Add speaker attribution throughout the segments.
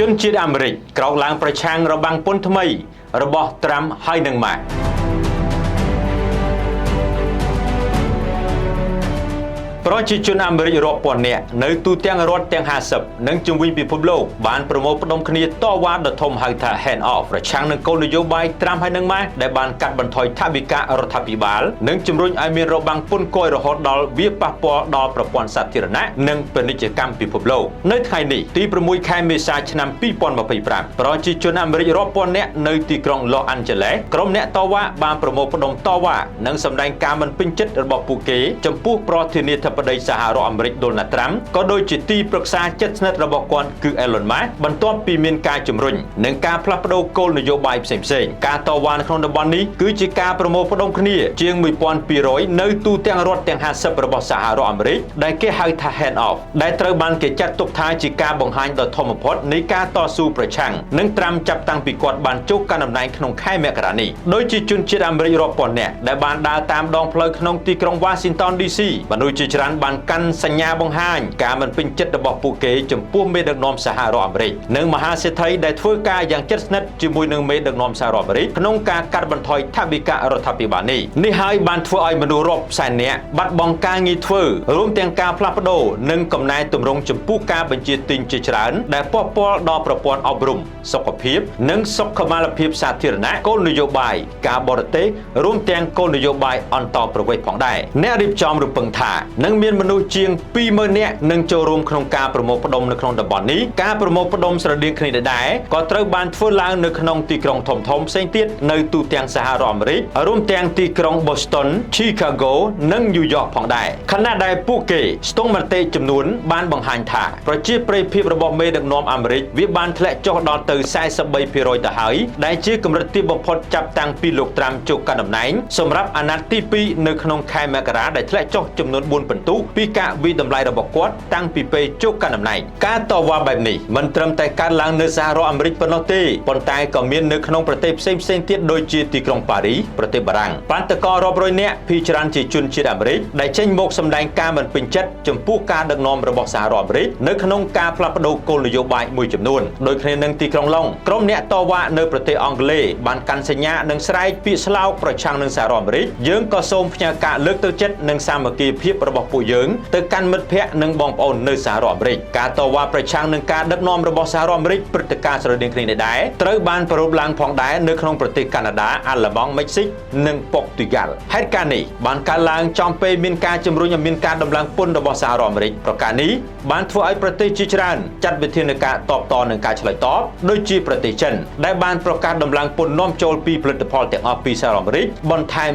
Speaker 1: ជនជាតិអាមេរិកក្រោកឡើងប្រឆាំងរបាំងពន្ធថ្មីរបស់ត្រាំហើយនឹងម៉ាក់ប្រជាជនអាមេរិករាប់ពាន់នាក់នៅទូទាំងរដ្ឋទាំង50និងជុំវិញពិភពលោកបានប្រមូលផ្ដុំគ្នាតវ៉ាដ៏ធំហៅថា Hand Off ប្រឆាំងនឹងគោលនយោបាយត្រាំហើយនឹងម៉ាស់ដែលបានកាត់បន្ថយថវិការដ្ឋាភិបាលនិងជំរុញឲ្យមានរបាំងពន្ធគយរហូតដល់វាប៉ះពាល់ដល់ប្រព័ន្ធសាធារណៈនិងពាណិជ្ជកម្មពិភពលោកនៅថ្ងៃនេះទី6ខែមេសាឆ្នាំ2025ប្រជាជនអាមេរិករាប់ពាន់នាក់នៅទីក្រុង Los Angeles ក្រុមអ្នកតវ៉ាបានប្រមូលផ្ដុំតវ៉ានិងសម្ដែងការមិនពេញចិត្តរបស់ពួកគេចំពោះប្រធានាធិបតីសហរដ្ឋអាមេរិក Donald Trump ក៏ដូចជាទីប្រឹក្សាជិតស្និទ្ធរបស់គាត់គឺ Elon Musk បន្ទាប់ពីមានការជំរុញនិងការផ្លាស់ប្ដូរគោលនយោបាយផ្សេងៗការតវ៉ានៅក្នុងតំបន់នេះគឺជាការប្រមូលផ្ដុំគ្នាជាង 1200 នៅទូទាំងរដ្ឋទាំង50របស់សហរដ្ឋអាមេរិកដែលគេហៅថា Hand Off ដែលត្រូវបានគេចាត់ទុកថាជាការបង្ហាញដ៏ធំបំផុតនៃការតស៊ូប្រឆាំងនឹង Trump ចាប់តាំងពីគាត់បានចូលកាន់តំណែងក្នុងខែមករានេះដោយជាជនជាតិអាមេរិករាប់ពាន់នាក់ដែលបានដើរតាមដងផ្លូវក្នុងទីក្រុង Washington DC មនុស្សជាច្រើនបានកាន់សញ្ញាបង្ហាញការមិនពេញចិត្តរបស់ពួកគេចំពោះមេដឹកនាំសហរដ្ឋអាមេរិកនិងមហាសេដ្ឋីដែលធ្វើការយ៉ាងជិតស្និទ្ធជាមួយនឹងមេដឹកនាំសហរដ្ឋអាមេរិកក្នុងការកាត់បន្ថយថវិការដ្ឋាភិបាលនេះហើយបានធ្វើឲ្យមនុស្សរាប់សែននាក់បាត់បង់ការងារធ្វើរួមទាំងការផ្លាស់ប្ដូរនិងកំណែទម្រង់ចំពោះការបញ្ជាទិញជាច្រើនដែលប៉ះពាល់ដល់ប្រព័ន្ធអប់រំសុខភាពនិងសុខុមាលភាពសាធារណៈគោលនយោបាយការបរទេសរួមទាំងគោលនយោបាយអន្តរប្រវេសន៍ផងដែរអ្នករៀបចំរំពឹងថានឹងមានមនុស្សជាង 20,000 នាក់នឹងចូលរួមក្នុងការប្រមូលផ្ដុំនៅក្នុងតំបន់នេះការប្រមូលផ្ដុំស្រដៀងគ្នាដែរក៏ត្រូវបានធ្វើឡើងនៅក្នុងទីក្រុងធំៗផ្សេងទៀតនៅទូទាំងសហរដ្ឋអាមេរិករួមទាំងទីក្រុង Boston, Chicago និង New York ផងដែរខណៈដែលពួកគេស្ទង់មតិចំនួនបានបង្ហាញថាប្រជាប្រិយភាពរបស់មេដឹកនាំអាមេរិកវាបានធ្លាក់ចុះដល់ទៅ 43% ទៅហើយដែលជាកម្រិតទាបបំផុតចាប់តាំងពីលោកត្រាំចូលកាន់តំណែងសម្រាប់អាណត្តិទី2នៅក្នុងខែមករាដែលធ្លាក់ចុះចំនួន 4 ពិន្ទុពីការវិតម្លៃរបស់គាត់តាំងពីពេលចូលកាន់តំណែងការតវ៉ាបែបនេះមិនត្រឹមតែកើតឡើងនៅសហរដ្ឋអាមេរិកប៉ុណ្ណោះទេប៉ុន្តែក៏មាននៅក្នុងប្រទេសផ្សេងៗទៀតដូចជាទីក្រុងប៉ារីសប្រទេសបារាំងបាតកោរាប់រយនាក់ភាគច្រើនជាជនជាតិអាមេរិកដែលចេញមកសម្ដែងការមិនពេញចិត្តចំពោះការដឹកនាំរបស់សហរដ្ឋអាមេរិកនៅក្នុងការផ្លាស់ប្ដូរគោលនយោបាយមួយចំនួនដូចគ្នានឹងទីក្រុងឡុងក្រុមអ្នកតវ៉ានៅប្រទេសអង់គ្លេសបានកាន់សញ្ញានិងស្រែកពាក្យស្លោកប្រឆាំងនឹងសហរដ្ឋអាមេរិកយើងក៏សូមផ្ញើការលើកទឹកចិត្តនិងសាមគ្គីភាពរបស់ពួកយើងទៅកាន់មិត្តភ័ក្តិនិងបងប្អូននៅសហរដ្ឋអាមេរិកការតវ៉ាប្រឆាំងនឹងការដឹកនាំរបស់សហរដ្ឋអាមេរិកព្រឹត្តិការណ៍ស្រដៀងគ្នានេះដែរត្រូវបានប្រារព្ធឡើងផងដែរនៅក្នុងប្រទេសកាណាដាអាល្លឺម៉ង់មិចស៊ិកនិងប៉ុកទុយហ្គាល់ហេតុការណ៍នេះបានកើតឡើងចំពេលមានការជំរុញឲ្យមានការដំឡើងពន្ធរបស់សហរដ្ឋអាមេរិកប្រការនេះបានធ្វើឲ្យប្រទេសជាច្រើនចាត់វិធានការតបតនឹងការឆ្លើយតបដូចជាប្រទេសចិនដែលបានប្រកាសដំឡើងពន្ធនាំចូលពីផលិតផលទាំងអស់ពីសហរដ្ឋអាមេរិកបន្ថែម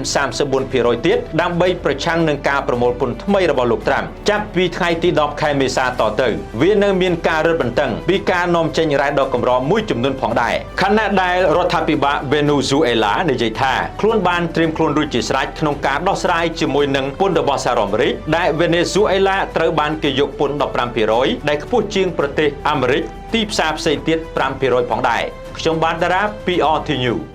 Speaker 1: 34% ទៀតដើម្បីប្រឆាំងនឹងការប្រមូលពន្ធថ្មីរបស់លោកត្រាំចាប់ពីថ្ងៃទី10ខែមេសាតទៅវានៅមានការរឹតបន្តឹងពីការនាំចេញរ៉ែដ៏កម្រមួយចំនួនផងដែរខណៈដែលរដ្ឋាភិបាលវេណេស៊ុយអេឡានិយាយថាខ្លួនបានត្រៀមខ្លួនរួចជាស្រេចក្នុងការដោះស្រាយជាមួយនឹងពន្ធរបស់សហរដ្ឋអាមេរិកដែលវេណេស៊ុយអេឡាត្រូវបានគេយកពន្ធ 15% ដែលខ្ពស់ជាងប្រទេសអាមេរិកទីផ្សារផ្សេងទៀត 5% ផងដែរខ្ញុំបានតារា PRT News